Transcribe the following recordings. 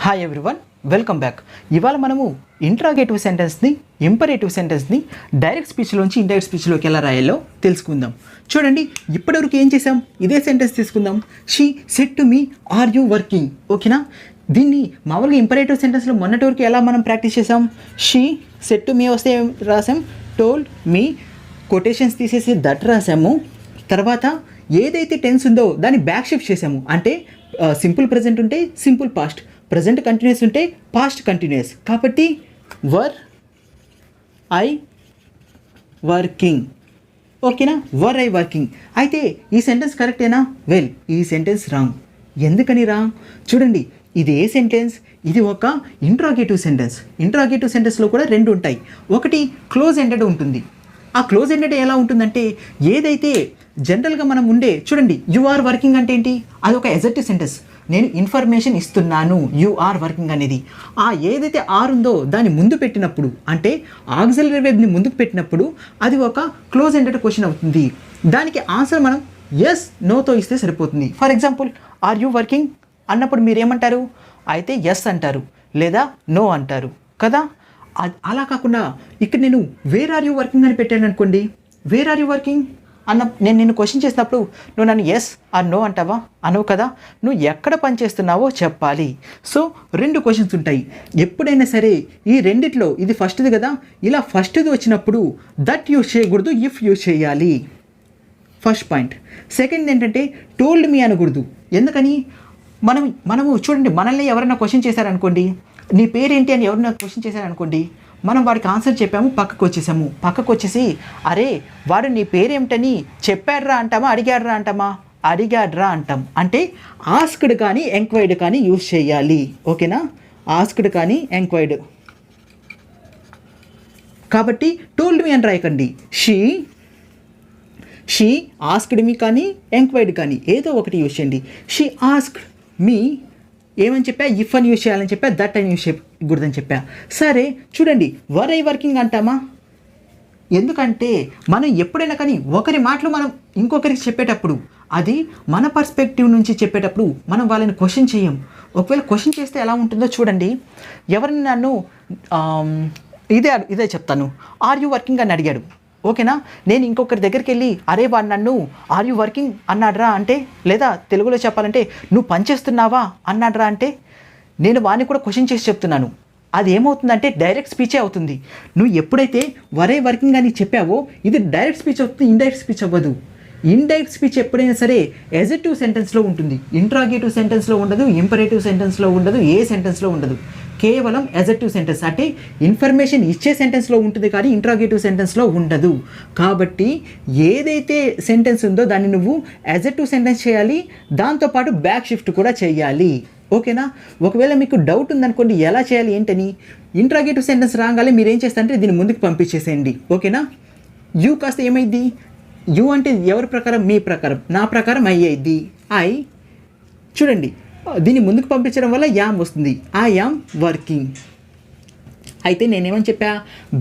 Hi everyone, welcome back. ఇవాళ మనము interrogative సెంటెన్స్ని, imperative సెంటెన్స్ని direct స్పీచ్లోంచి indirect స్పీచ్లోకి ఎలా రాయాలో తెలుసుకుందాం. చూడండి, ఇప్పటివరకు ఏం చేసాం? ఇదే సెంటెన్స్ తీసుకుందాం. She said to me, are you working? ఓకేనా? దీన్ని మామూలుగా ఇంపరేటివ్ సెంటెన్స్లో మొన్నటి వరకు ఎలా మనం ప్రాక్టీస్ చేసాం? షీ సెడ్ టు మీ వస్తే రాసాం, టోల్డ్ మీ, కొటేషన్స్ తీసేసి దట్ రాసాము. తర్వాత ఏదైతే టెన్స్ ఉందో దాన్ని బ్యాక్ షిఫ్ట్ చేసాము. అంటే సింపుల్ ప్రజెంట్ ఉంటే సింపుల్ పాస్ట్, ప్రజెంట్ కంటిన్యూస్ ఉంటే పాస్ట్ కంటిన్యూస్. కాబట్టి వర్ ఐ వర్కింగ్. ఓకేనా? వర్ ఐ వర్కింగ్. అయితే ఈ సెంటెన్స్ కరెక్టేనా? వెల్, ఈ సెంటెన్స్ రాంగ్. ఎందుకని రాంగ్? చూడండి, ఇది ఏ సెంటెన్స్? ఇది ఒక ఇంట్రాగేటివ్ సెంటెన్స్. ఇంట్రాగేటివ్ సెంటెన్స్లో కూడా రెండు ఉంటాయి. ఒకటి క్లోజ్ ఎండెడ్ ఉంటుంది. ఆ క్లోజ్ ఎండెడ్ ఎలా ఉంటుందంటే, ఏదైతే జనరల్గా మనం ఉండే, చూడండి, యు ఆర్ వర్కింగ్ అంటే ఏంటి? అది ఒక ఎజెక్టివ్ సెంటెన్స్. నేను ఇన్ఫర్మేషన్ ఇస్తున్నాను, యు ఆర్ వర్కింగ్ అనేది. ఆ ఏదైతే ఆర్ ఉందో దాన్ని ముందు పెట్టినప్పుడు, అంటే ఆక్సిలరీ వెబ్ని ముందుకు పెట్టినప్పుడు అది ఒక క్లోజ్ ఎండెడ్ క్వశ్చన్ అవుతుంది. దానికి ఆన్సర్ మనం ఎస్ నోతో ఇస్తే సరిపోతుంది. For example, are you working అన్నప్పుడు మీరు ఏమంటారు? అయితే ఎస్ అంటారు, లేదా నో అంటారు కదా. అలా కాకుండా ఇక్కడ నేను వేర్ ఆర్ యూ వర్కింగ్ అని పెట్టాను అనుకోండి. వేర్ ఆర్ యూ వర్కింగ్ అన్న నేను నిన్ను క్వశ్చన్ చేసినప్పుడు నువ్వు నన్ను ఎస్ ఆర్ నో అంటావా? అనవు కదా. నువ్వు ఎక్కడ పని చేస్తున్నావో చెప్పాలి. సో రెండు క్వశ్చన్స్ ఉంటాయి. ఎప్పుడైనా సరే ఈ రెండిట్లో ఇది ఫస్ట్ది కదా, ఇలా ఫస్ట్ది వచ్చినప్పుడు దట్ యూజ్ చేయకూడదు, ఇఫ్ యూజ్ చేయాలి. First point. సెకండ్ ఏంటంటే టోల్డ్ మీ అనకూడదు. ఎందుకని? మనము చూడండి, మనల్ని ఎవరైనా క్వశ్చన్ చేశారనుకోండి, నీ పేరేంటి అని ఎవరైనా క్వశ్చన్ చేశారనుకోండి, మనం వాడికి ఆన్సర్ చెప్పాము, పక్కకు వచ్చేసాము. పక్కకు వచ్చేసి అరే వాడు నీ పేరేమిటని చెప్పాడ్రా అంటామా, అడిగాడ్రా అంటామా? అడిగాడ్రా అంటాం. అంటే ఆస్క్డ్ కానీ ఎంక్వైర్డ్ కానీ యూజ్ చేయాలి. ఓకేనా? ఆస్క్డ్ కానీ ఎంక్వైర్డ్. కాబట్టి టోల్డ్ మీ అని రాయకండి. షీ ఆస్క్డ్ మీ కానీ ఎంక్వైర్డ్ కానీ ఏదో ఒకటి యూజ్ చేయండి. షీ ఆస్క్డ్ మీ ఏమని చెప్పా? ఇఫ్ అని యూజ్ చేయాలని చెప్పా, దట్ అని యూజ్ చేయకూడదని చెప్పా. సరే చూడండి, వర్ ఐ వర్కింగ్ అంటామా? ఎందుకంటే మనం ఎప్పుడైనా కానీ ఒకరి మాటలు మనం ఇంకొకరికి చెప్పేటప్పుడు, అది మన పర్స్పెక్టివ్ నుంచి చెప్పేటప్పుడు మనం వాళ్ళని క్వశ్చన్ చేయం. ఒకవేళ క్వశ్చన్ చేస్తే ఎలా ఉంటుందో చూడండి. ఎవరిని నన్ను ఇదే చెప్తాను, ఆర్ యూ వర్కింగ్ అని అడిగాడు. ఓకేనా? నేను ఇంకొకరి దగ్గరికి వెళ్ళి అరే వాడు నన్ను ఆర్ యూ వర్కింగ్ అన్నాడ్రా అంటే, లేదా తెలుగులో చెప్పాలంటే నువ్వు పనిచేస్తున్నావా అన్నాడ్రా అంటే, నేను వాడిని కూడా క్వశ్చన్ చేసి చెప్తున్నాను. అది ఏమవుతుందంటే డైరెక్ట్ స్పీచే అవుతుంది. నువ్వు ఎప్పుడైతే వరే వర్కింగ్ అని చెప్పావో ఇది డైరెక్ట్ స్పీచ్ అవుతుంది, ఇండైరెక్ట్ స్పీచ్ అవ్వదు. ఇండైరెక్ట్ స్పీచ్ ఎప్పుడైనా సరే ఎజెక్టివ్ సెంటెన్స్లో ఉంటుంది. ఇంట్రాగేటివ్ సెంటెన్స్లో ఉండదు, ఇంపరేటివ్ సెంటెన్స్లో ఉండదు, ఏ సెంటెన్స్లో ఉండదు. కేవలం ఎజెక్టివ్ సెంటెన్స్ అంటే ఇన్ఫర్మేషన్ ఇచ్చే సెంటెన్స్లో ఉంటుంది, కానీ ఇంట్రాగేటివ్ సెంటెన్స్లో ఉండదు. కాబట్టి ఏదైతే సెంటెన్స్ ఉందో దాన్ని నువ్వు ఎజెక్టివ్ సెంటెన్స్ చేయాలి, దాంతోపాటు బ్యాక్ షిఫ్ట్ కూడా చేయాలి. ఓకేనా? ఒకవేళ మీకు డౌట్ ఉందనుకోండి ఎలా చేయాలి ఏంటని, ఇంట్రాగేటివ్ సెంటెన్స్ రాగానే మీరు ఏం చేస్తారంటే దీన్ని ముందుకు పంపించేసేయండి. ఓకేనా? యూ కాస్త ఏమైద్ది? యూ అంటే ఎవరి ప్రకారం? మీ ప్రకారం. నా ప్రకారం ఐ అయింది. ఐ చూడండి, దీన్ని ముందుకు పంపించడం వల్ల యామ్ వస్తుంది. I am working. అయితే నేనేమని చెప్పా?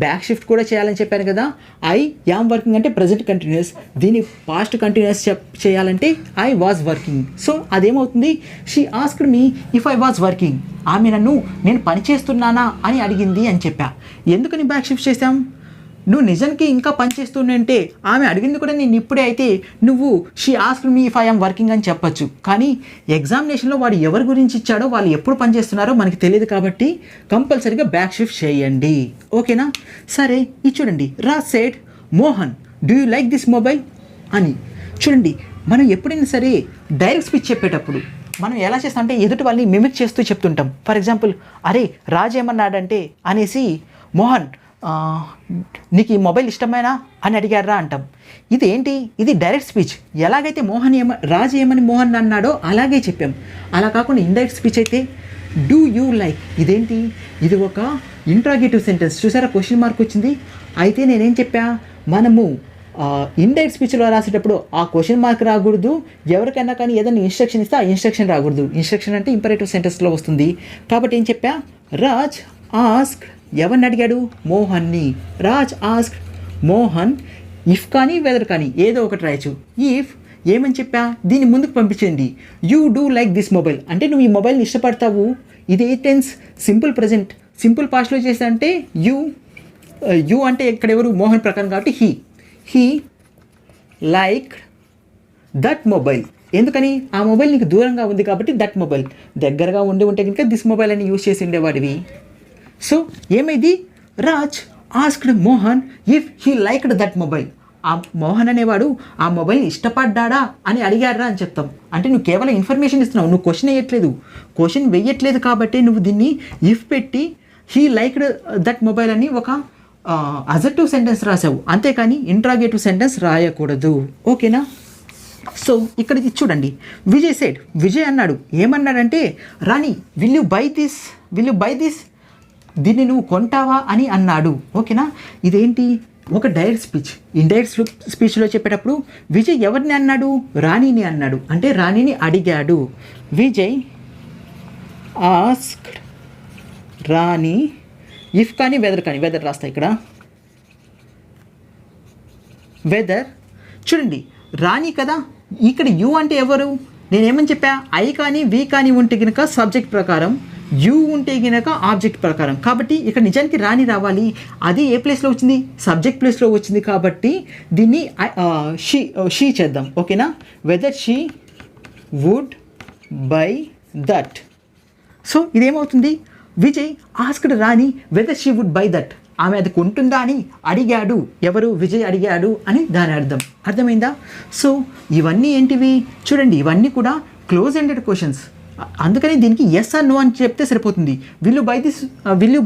బ్యాక్ షిఫ్ట్ కూడా చేయాలని చెప్పాను కదా. ఐ యామ్ వర్కింగ్ అంటే ప్రజెంట్ కంటిన్యూస్, దీన్ని పాస్ట్ కంటిన్యూస్ చేయాలంటే ఐ వాజ్ వర్కింగ్. సో అదేమవుతుంది? She asked me if I was working. ఆమె నేను పని చేస్తున్నానా అని అడిగింది అని చెప్పా. ఎందుకని బ్యాక్ షిఫ్ట్ చేశాం? నువ్వు నిజానికి ఇంకా పని చేస్తుంటే ఆమె అడిగింది కూడా నేను ఇప్పుడే అయితే నువ్వు she asked me if I am working అని చెప్పచ్చు. కానీ ఎగ్జామినేషన్లో వాడు ఎవరి గురించి ఇచ్చాడో, వాళ్ళు ఎప్పుడు పని చేస్తున్నారో మనకి తెలియదు. కాబట్టి కంపల్సరీగా బ్యాక్ షిఫ్ట్ చేయండి. ఓకేనా? సరే, ఇది చూడండి, Raj said Mohan do you like this mobile అని. చూడండి, మనం ఎప్పుడైనా సరే డైరెక్ట్ స్పీచ్ చెప్పేటప్పుడు మనం ఎలా చేస్తామంటే ఎదుటి వాళ్ళని మిమిక్ చేస్తూ చెప్తుంటాం. ఫర్ ఎగ్జాంపుల్, అరే రాజ్ ఏమన్నాడంటే అనేసి మోహన్ నీకు ఈ మొబైల్ ఇష్టమేనా అని అడిగారా అంటాం. ఇది ఏంటి? ఇది డైరెక్ట్ స్పీచ్. ఎలాగైతే రాజు ఏమని మోహన్ అన్నాడో అలాగే చెప్పాం. అలా కాకుండా ఇండైరెక్ట్ స్పీచ్ అయితే డూ యూ లైక్. ఇదేంటి? ఇది ఒక ఇంట్రాగేటివ్ సెంటెన్స్. చూసారా క్వశ్చన్ మార్క్ వచ్చింది. అయితే నేనేం చెప్పా? మనము ఇండైరెక్ట్ స్పీచ్లో రాసేటప్పుడు ఆ క్వశ్చన్ మార్క్ రాకూడదు. ఎవరికైనా కానీ ఏదైనా ఇన్స్ట్రక్షన్ ఇస్తే ఆ ఇన్స్ట్రక్షన్ రాకూడదు. ఇన్స్ట్రక్షన్ అంటే ఇంపరేటివ్ సెంటెన్స్లో వస్తుంది. కాబట్టి ఏం చెప్పా? రాజ్ ఆస్క్, ఎవరిని అడిగాడు? మోహన్ని. రాజ్ ఆస్క్ మోహన్ ఇఫ్ కానీ వెదర్ కానీ ఏదో ఒకటి రాయచ్చు. ఇఫ్ ఏమని చెప్పా? దీన్ని ముందుకు పంపించండి. You do like this mobile అంటే నువ్వు ఈ మొబైల్ని ఇష్టపడతావు, ఇది ఏ టెన్స్? Simple present. సింపుల్ పాస్ట్లో చేసా అంటే యూ అంటే ఇక్కడ ఎవరు? మోహన్ ప్రకారం కాబట్టి హీ లైక్ దట్ మొబైల్. ఎందుకని? ఆ మొబైల్ నీకు దూరంగా ఉంది కాబట్టి దట్ మొబైల్. దగ్గరగా ఉంటే కనుక దిస్ మొబైల్ అని యూజ్ చేసి ఉండేవాడివి. సో ఏమైంది? Raj asked Mohan if he liked that mobile. ఆ మోహన్ అనేవాడు ఆ మొబైల్ని ఇష్టపడ్డా అని అడిగారా అని చెప్తాం. అంటే నువ్వు కేవలం ఇన్ఫర్మేషన్ ఇస్తున్నావు, నువ్వు క్వశ్చన్ వెయ్యట్లేదు కాబట్టి నువ్వు దీన్ని ఇఫ్ పెట్టి హీ లైక్డ్ దట్ మొబైల్ అని ఒక అజెక్టివ్ సెంటెన్స్ రాసావు, అంతేకాని ఇంట్రాగేటివ్ సెంటెన్స్ రాయకూడదు. ఓకేనా? సో ఇక్కడ చూడండి, విజయ్ అన్నాడు. ఏమన్నాడంటే, రాణి విల్ యూ బై దిస్, దీన్ని నువ్వు కొంటావా అని అన్నాడు. ఓకేనా? ఇదేంటి? ఒక డైరెక్ట్ స్పీచ్. ఇండైరెక్ట్ స్పీచ్లో చెప్పేటప్పుడు విజయ్ ఎవరిని అన్నాడు? రాణిని అన్నాడు. అంటే రాణిని అడిగాడు. విజయ్ ఆస్క్డ్ రాణి ఇఫ్ కానీ వెదర్ రాస్తా ఇక్కడ. వెదర్ చూడండి, రాణి కదా, ఇక్కడ యూ అంటే ఎవరు? నేనేమని చెప్పా? ఐ కానీ వి కానీ ఉంటే కనుక సబ్జెక్ట్ ప్రకారం, యూ ఉంటే కనుక ఆబ్జెక్ట్ ప్రకారం. కాబట్టి ఇక్కడ నిజానికి రాణి రావాలి. అది ఏ ప్లేస్లో వచ్చింది? సబ్జెక్ట్ ప్లేస్లో వచ్చింది. కాబట్టి దీన్ని షీ చేద్దాం. ఓకేనా? Whether she would buy that. So ఇదేమవుతుంది? Vijay asked Rani whether she would buy that. ఆమె అది కొంటుందా అని అడిగాడు. ఎవరు? విజయ్ అడిగాడు అని దాని అర్థమైందా? సో ఇవన్నీ ఏంటివి? చూడండి, ఇవన్నీ కూడా క్లోజ్ ఎండెడ్ క్వశ్చన్స్. అందుకని దీనికి ఎస్ ఆర్ నో అని చెప్తే సరిపోతుంది. Will you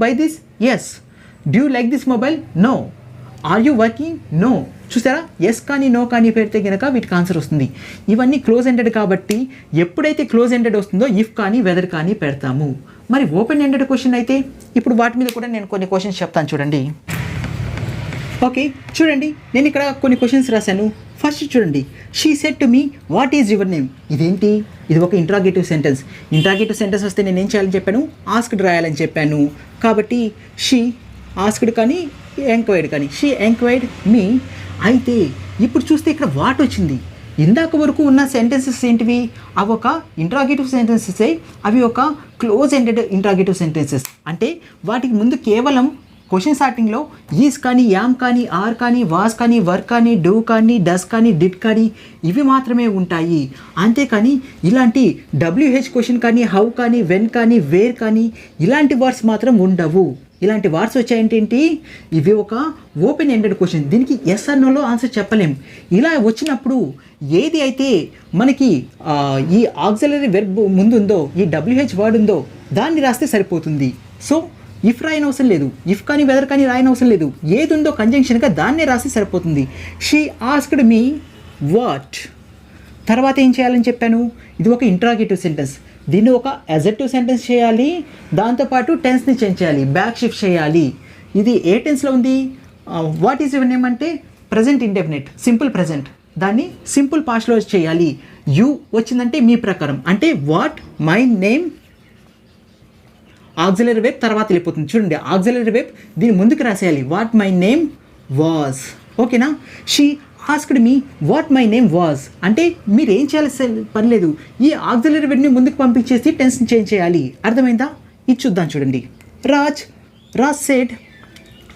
buy this? Yes. Do you like this mobile? No. Are you working? No. చూసారా? ఎస్ కానీ నో కానీ పెడితే కనుక వీటికి ఆన్సర్ వస్తుంది. ఇవన్నీ క్లోజ్ ఎండెడ్ కాబట్టి ఎప్పుడైతే క్లోజ్ ఎండెడ్ వస్తుందో ఇఫ్ కానీ వెదర్ కానీ పెడతాము. మరి ఓపెన్ ఎండెడ్ క్వశ్చన్ అయితే ఇప్పుడు వాటి మీద కూడా నేను కొన్ని క్వశ్చన్స్ చెప్తాను చూడండి. ఓకే, చూడండి, నేను ఇక్కడ కొన్ని క్వశ్చన్స్ రాశాను. ఫస్ట్ చూడండి, she said to me what is your name. ఇదేంటి? ఇది ఒక ఇంట్రాగేటివ్ సెంటెన్స్. ఇంట్రాగేటివ్ సెంటెన్స్ వస్తే నేను ఏం చేయాలని చెప్పాను? ఆస్క్డ్ రాయాలని చెప్పాను. కాబట్టి షీ ఆస్క్డ్ కానీ ఎంక్వైర్డ్ కానీ, షీ ఎంక్వైర్డ్ మీ. అయితే ఇప్పుడు చూస్తే ఇక్కడ వాట్ వచ్చింది. ఇందాక వరకు ఉన్న సెంటెన్సెస్ ఏంటివి? అవి ఒక ఇంట్రాగేటివ్ సెంటెన్సెస్, అవి ఒక క్లోజ్ ఎండెడ్ ఇంట్రాగేటివ్ సెంటెన్సెస్. అంటే వాటికి ముందు కేవలం క్వశ్చన్ స్టార్టింగ్లో ఈజ్ కానీ, యామ్ కానీ, ఆర్ కానీ, వాస్ కానీ, వర్క్ కానీ, డూ కానీ, డస్ కానీ, డిడ్ కానీ ఇవి మాత్రమే ఉంటాయి. అంతేకాని ఇలాంటి WH క్వశ్చన్ కానీ, హౌ కానీ, వెన్ కానీ, వేర్ కానీ ఇలాంటి వర్డ్స్ మాత్రం ఉండవు. ఇలాంటి వర్డ్స్ వచ్చాయంటే ఏంటి? ఇవి ఒక ఓపెన్ ఎండెడ్ క్వశ్చన్. దీనికి ఎస్ ఆర్ నోలో ఆన్సర్ చెప్పలేం. ఇలా వచ్చినప్పుడు ఏది అయితే మనకి ఈ ఆక్సిలరీ వెర్బ్ ముందుందో, ఈ WH వర్డ్ ఉందో దాన్ని రాస్తే సరిపోతుంది. సో ఇఫ్ రాయని అవసరం లేదు, ఇఫ్ కానీ వెదర్ కానీ రాయని అవసరం లేదు. ఏది ఉందో కంజంక్షన్గా దాన్నే రాస్తే సరిపోతుంది. She asked me what. తర్వాత ఏం చేయాలని చెప్పాను? ఇది ఒక ఇంట్రాగేటివ్ సెంటెన్స్. దీన్ని ఒక అజెక్టివ్ సెంటెన్స్ చేయాలి, దాంతోపాటు టెన్స్ని చేంజ్ చేయాలి, బ్యాక్ షిఫ్ట్ చేయాలి. ఇది ఏ టెన్స్లో ఉంది? వాట్ ఈజ్ యువర్ నేమ్ అంటే ప్రజెంట్ ఇండెఫినిట్, సింపుల్ ప్రజెంట్. దాన్ని సింపుల్ పాస్ట్లో చేయాలి. యూ వచ్చిందంటే మీ ప్రకారం, అంటే what my name auxiliary verb తర్వాత వెళ్ళిపోతుంది. చూడండి, ఆక్సిలరీ వెబ్ దీని ముందుకు రాసేయాలి. What my name was. ఓకేనా? She asked me what my name was అంటే మీరు ఏం చేయాల్సిన పని లేదు, ఈ ఆక్సిలరీ వెబ్ని ముందుకు పంపించేసి టెన్స్ని చేంజ్ చేయాలి. అర్థమైందా? ఇది చూద్దాం చూడండి. Raj said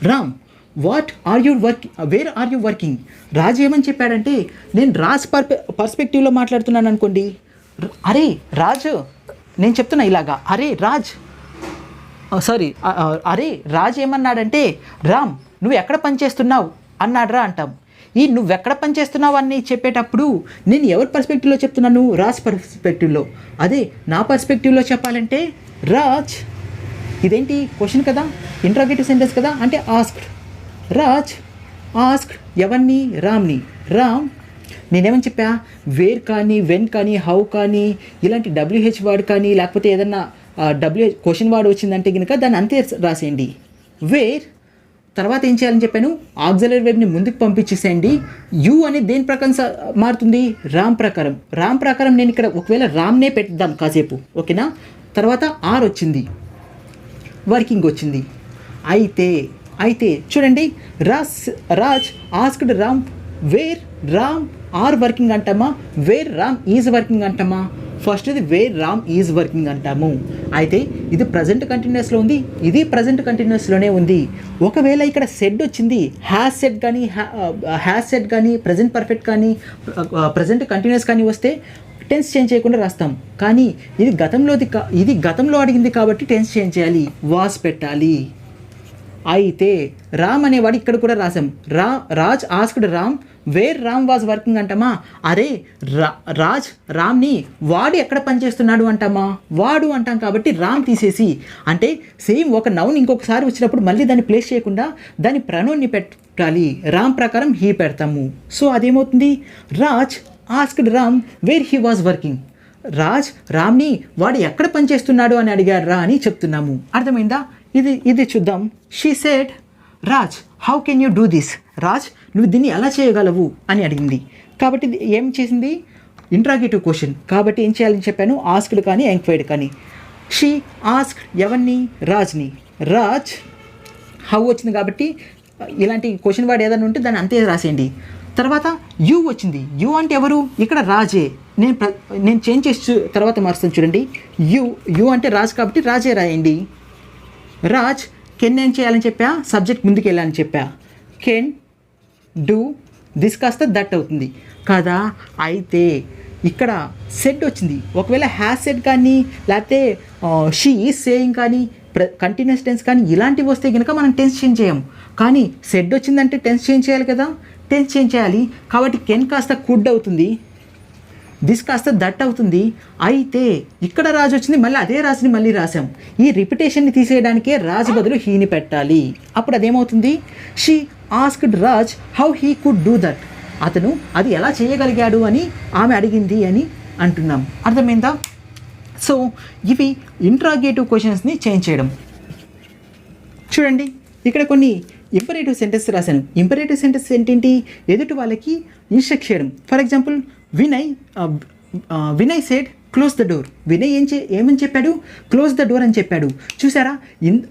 Ram what are you working, where are you working. Raj ఏమని చెప్పాడంటే, నేను రాజ్ పర్స్పెక్టివ్లో మాట్లాడుతున్నాను అనుకోండి. అరే రాజ్, నేను చెప్తున్నా ఇలాగా, అరే రాజ్ అరే రాజ్ ఏమన్నాడంటే, రామ్ నువ్వు ఎక్కడ పనిచేస్తున్నావు అన్నాడ్రా అంటాం. ఈ నువ్వెక్కడ పనిచేస్తున్నావు అని చెప్పేటప్పుడు నేను ఎవరి పర్స్పెక్టివ్లో చెప్తున్నాను? రాజ్ పర్స్పెక్టివ్లో. అదే నా పర్స్పెక్టివ్లో చెప్పాలంటే రాజ్, ఇదేంటి క్వశ్చన్ కదా, ఇంట్రాగేటివ్ సెంటెన్స్ కదా, అంటే ఆస్క్డ్. రాజ్ ఆస్క్డ్ ఎవరిని? రామ్ని. రామ్ నేనేమని చెప్పా? వేర్ కానీ, వెన్ కానీ, హౌ కానీ ఇలాంటి WH వర్డ్ కానీ లేకపోతే ఏదన్నా WH క్వశ్చన్ వర్డ్ వచ్చిందంటే కనుక దాన్ని అంతే రాసేయండి. వేర్ తర్వాత ఏం చేయాలని చెప్పాను? ఆక్సిలరీ వెబ్ని ముందుకు పంపించేసేయండి. యూ అనేది దేని ప్రకారం మారుతుంది? రామ్ ప్రకారం. రామ్ ప్రకారం నేను ఇక్కడ ఒకవేళ రామ్నే పెడదాం కాసేపు, ఓకేనా? తర్వాత ఆర్ వచ్చింది, వర్కింగ్ వచ్చింది. అయితే చూడండి, Raj asked Ram where Ram are working అంటామా, వేర్ రామ్ ఈజ్ వర్కింగ్ అంటామా? ఫస్ట్ది వేర్ రామ్ ఈజ్ వర్కింగ్ అంటాము. అయితే ఇది ప్రజెంట్ కంటిన్యూస్లో ఉంది, ఇది ప్రజెంట్ కంటిన్యూస్లోనే ఉంది. ఒకవేళ ఇక్కడ సెడ్ వచ్చింది, హ్యాస్ సెడ్ కానీ ప్రజెంట్ పర్ఫెక్ట్ కానీ ప్రజెంట్ కంటిన్యూస్ కానీ వస్తే టెన్స్ చేంజ్ చేయకుండా రాస్తాం. కానీ ఇది గతంలో అడిగింది కాబట్టి టెన్స్ చేంజ్ చేయాలి, వాస్ పెట్టాలి. అయితే రామ్ అనేవాడు ఇక్కడ కూడా రాసాం. Raj asked Ram where Ram was working అంటామా? అరే రాజ్ రామ్ని వాడు ఎక్కడ పనిచేస్తున్నాడు అంటామా? వాడు అంటాం కాబట్టి రామ్ తీసేసి, అంటే సేమ్ ఒక నౌన్ ఇంకొకసారి వచ్చినప్పుడు మళ్ళీ దాన్ని ప్లేస్ చేయకుండా దాని ప్రనౌన్ని పెట్టాలి. రామ్ ప్రకారం హీ పెడతాము. సో అదేమవుతుంది, Raj asked Ram where he was working. Raj రామ్ని వాడు ఎక్కడ పనిచేస్తున్నాడు అని అడిగాడు రా అని చెప్తున్నాము. అర్థమైందా? ఇది చూద్దాం. She said Raj how can you do this. Raj నువ్వు దీన్ని ఎలా చేయగలవు అని అడిగింది. కాబట్టి ఏం చేసింది, ఇంట్రాగేటివ్ క్వశ్చన్. కాబట్టి ఏం చేయాలని చెప్పాను, ఆస్క్డ్ కానీ ఎంక్వైర్డ్ కానీ. షీ ఆస్క్డ్ ఎవరిని, రాజ్ని. రాజ్ హౌ వచ్చింది కాబట్టి ఇలాంటి క్వశ్చన్ వర్డ్ ఏదైనా ఉంటే దాన్ని అంతే రాసేయండి. తర్వాత యూ వచ్చింది. యూ అంటే ఎవరు, ఇక్కడ రాజే. నేను చేంజ్ చేసి తర్వాత మారుస్తాను చూడండి. యూ అంటే రాజ్ కాబట్టి రాజే రాయండి. రాజ్ కెన్ ఏం చేయాలని చెప్పా, సబ్జెక్ట్ ముందుకు వెళ్ళాలని చెప్పా. కెన్ డూ దిస్ కాస్త దట్ అవుతుంది కదా. అయితే ఇక్కడ సెడ్ వచ్చింది. ఒకవేళ హ్యాస్ సెడ్ కానీ లేకపోతే షీ ఈజ్ సేయింగ్ కానీ కంటిన్యూస్ టెన్స్ కానీ ఇలాంటివి వస్తే కనుక మనం టెన్స్ చేంజ్ చేయము. కానీ సెడ్ వచ్చిందంటే టెన్స్ చేంజ్ చేయాలి కదా, టెన్స్ చేంజ్ చేయాలి. కాబట్టి కెన్ కాస్త కుడ్ అవుతుంది, దిస్ కాస్త దట్ అవుతుంది. అయితే ఇక్కడ రాజు వచ్చింది, మళ్ళీ అదే రాజుని మళ్ళీ రాసాం. ఈ రిపిటేషన్ని తీసేయడానికే రాజు బదులు హీని పెట్టాలి. అప్పుడు అదేమవుతుంది, she asked Raj how he could do that. అతను అది ఎలా చేయగలిగాడు అని ఆమె అడిగింది అని అంటున్నాం. అర్థమైందా? సో ఇవి ఇంట్రాగేటివ్ క్వశ్చన్స్ని చేంజ్ చేయడం. చూడండి ఇక్కడ కొన్ని ఇంపరేటివ్ సెంటెన్స్ రాశాను. ఇంపరేటివ్ సెంటెన్స్ ఏంటి, ఎదుటి వాళ్ళకి ఇన్స్ట్రక్ట్ చేయడం. For example Vinay said close the door. Vinay ఏమని చెప్పాడు, క్లోజ్ ద డోర్ అని చెప్పాడు. చూసారా,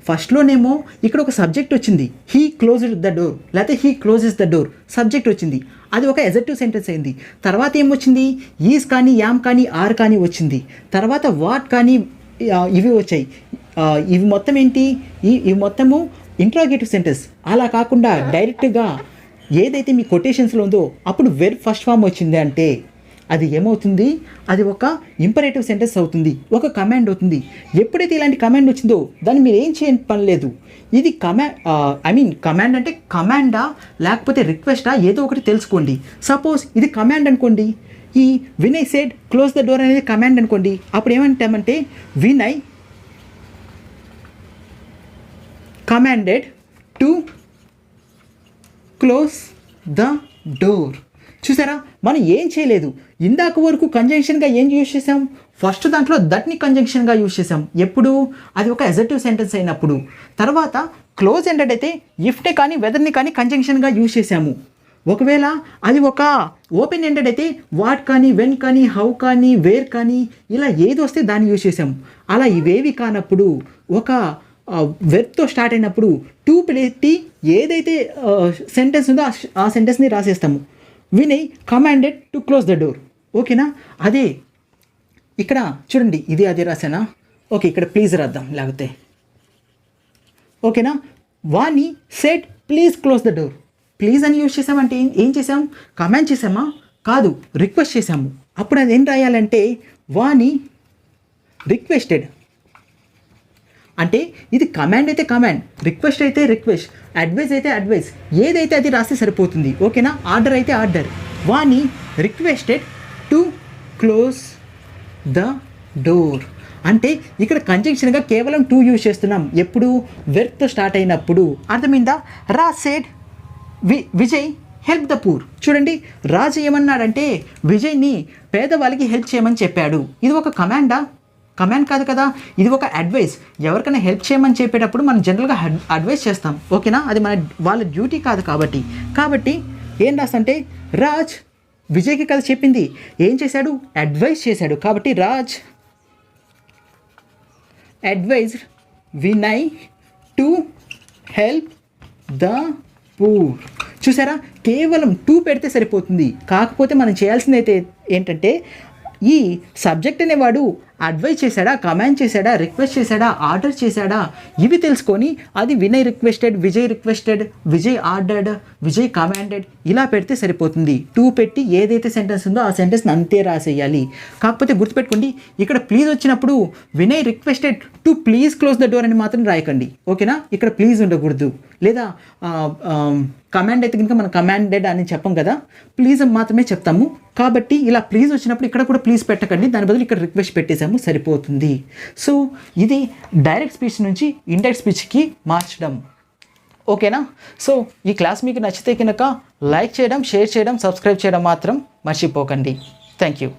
ఫస్ట్లోనేమో ఇక్కడ ఒక సబ్జెక్ట్ వచ్చింది, హీ క్లోజ్డ్ ద డోర్, లేకపోతే he closes the door subject వచ్చింది. అది ఒక ఎజెక్టివ్ సెంటెన్స్ అయింది. తర్వాత ఏమొచ్చింది, ఈజ్ కానీ యామ్ కానీ ఆర్ కానీ వచ్చింది. తర్వాత వాట్ కానీ ఇవి వచ్చాయి. ఇవి మొత్తం ఏంటి, ఇవి మొత్తము ఇంట్రాగేటివ్ సెంటెన్స్. అలా కాకుండా డైరెక్ట్గా ఏదైతే మీ కొటేషన్స్లో ఉందో అప్పుడు వెర్బ్ ఫస్ట్ ఫామ్ వచ్చింది అంటే అది ఏమవుతుంది, అది ఒక ఇంపరేటివ్ సెంటెన్స్ అవుతుంది, ఒక కమాండ్ అవుతుంది. ఎప్పుడైతే ఇలాంటి కమాండ్ వచ్చిందో దాన్ని మీరు ఏం చేయని పని లేదు. ఇది కమాండ్ అంటే కమాండా లేకపోతే రిక్వెస్టా ఏదో ఒకటి తెలుసుకోండి. సపోజ్ ఇది కమాండ్ అనుకోండి, ఈ Vinay said close the door అనేది కమాండ్ అనుకోండి. అప్పుడు ఏమంటామంటే Vinay commanded to close the door. చూసారా, మనం ఏం చేయలేదు. ఇందాక వరకు కంజంక్షన్గా ఏం యూజ్ చేసాం, ఫస్ట్ దాంట్లో దట్ని కంజంక్షన్గా యూజ్ చేసాం. ఎప్పుడు, అది ఒక ఎజెక్టివ్ సెంటెన్స్ అయినప్పుడు. తర్వాత క్లోజ్ ఎండెడ్ అయితే ఇఫ్టే కానీ వెదర్ని కానీ కంజంక్షన్గా యూజ్ చేసాము. ఒకవేళ అది ఒక ఓపెన్ ఎండెడ్ అయితే వాట్ కానీ వెన్ కానీ హౌ కానీ వేర్ కానీ ఇలా ఏది వస్తే దాన్ని యూజ్ చేసాము. అలా ఇవేవి కానప్పుడు ఒక వెర్బ్తో స్టార్ట్ అయినప్పుడు టు పెట్టి ఏదైతే సెంటెన్స్ ఉందో ఆ సెంటెన్స్ని రాసేస్తాము. Vinay commanded to close the door. ఓకేనా? అదే ఇక్కడ చూడండి, ఇది అదే రాసానా? ఓకే, ఇక్కడ ప్లీజ్ రాద్దాం లేకపోతే. ఓకేనా? Vani said please close the door. Please అని యూజ్ చేసామంటే ఏం చేసాం, కమాండ్ చేసామా? కాదు, రిక్వెస్ట్ చేసాము. అప్పుడు అది ఏం రాయాలంటే వాణి రిక్వెస్టెడ్. అంటే ఇది కమాండ్ అయితే కమాండ్, రిక్వెస్ట్ అయితే రిక్వెస్ట్, అడ్వైస్ అయితే అడ్వైస్, ఏదైతే అది రాస్తే సరిపోతుంది. ఓకేనా? ఆర్డర్ అయితే order. Vani requested to close the door. అంటే ఇక్కడ కంజంక్షన్గా కేవలం టు యూజ్ చేస్తున్నాం. ఎప్పుడు, వెర్బ్తో స్టార్ట్ అయినప్పుడు. అర్థమైందా? Raj said Vijay help the poor. చూడండి, రాజు ఏమన్నాడంటే విజయ్ని పేదవాళ్ళకి హెల్ప్ చేయమని చెప్పాడు. ఇది ఒక కమాండా? కమాండ్ కాదు కదా, ఇది ఒక అడ్వైస్. ఎవరికైనా హెల్ప్ చేయమని చెప్పేటప్పుడు మనం జనరల్గా అడ్వైస్ చేస్తాం. ఓకేనా? అది వాళ్ళ డ్యూటీ కాదు కాబట్టి ఏం రాస్తంటే రాజ్ విజయ్కి కదా చెప్పింది, ఏం చేశాడు, అడ్వైస్ చేశాడు. కాబట్టి Raj advised Vinay to help the poor. చూసారా, కేవలం టూ పెడితే సరిపోతుంది. కాకపోతే మనం చేయాల్సింది అయితే ఏంటంటే ఈ సబ్జెక్ట్ అనేవాడు అడ్వైజ్ చేశాడా, కమాండ్ చేశాడా, రిక్వెస్ట్ చేశాడా, ఆర్డర్ చేశాడా, ఇవి తెలుసుకొని అది Vinay requested, Vijay ordered, Vijay commanded ఇలా పెడితే సరిపోతుంది. టు పెట్టి ఏదైతే సెంటెన్స్ ఉందో ఆ సెంటెన్స్ని అంతే రాసేయాలి. కాకపోతే గుర్తుపెట్టుకోండి, ఇక్కడ ప్లీజ్ వచ్చినప్పుడు Vinay requested to please close the door అని మాత్రం రాయకండి, ఓకేనా. ఇక్కడ ప్లీజ్ ఉండకూడదు. లేదా కమాండ్ అయితే కనుక మనం కమాండెడ్ అని చెప్పం కదా, ప్లీజ్ మాత్రమే చెప్తాము. కాబట్టి ఇలా ప్లీజ్ వచ్చినప్పుడు ఇక్కడ కూడా ప్లీజ్ పెట్టకండి, దాని బదులు ఇక్కడ రిక్వెస్ట్ పెట్టేసాము, సరిపోతుంది. సో ఇది డైరెక్ట్ స్పీచ్ నుంచి ఇండైరెక్ట్ స్పీచ్కి మార్చడం, ఓకేనా. సో ఈ క్లాస్ మీకు నచ్చితే కనుక లైక్ చేయడం, షేర్ చేయడం, సబ్స్క్రైబ్ చేయడం మాత్రం మర్చిపోకండి. Thank you.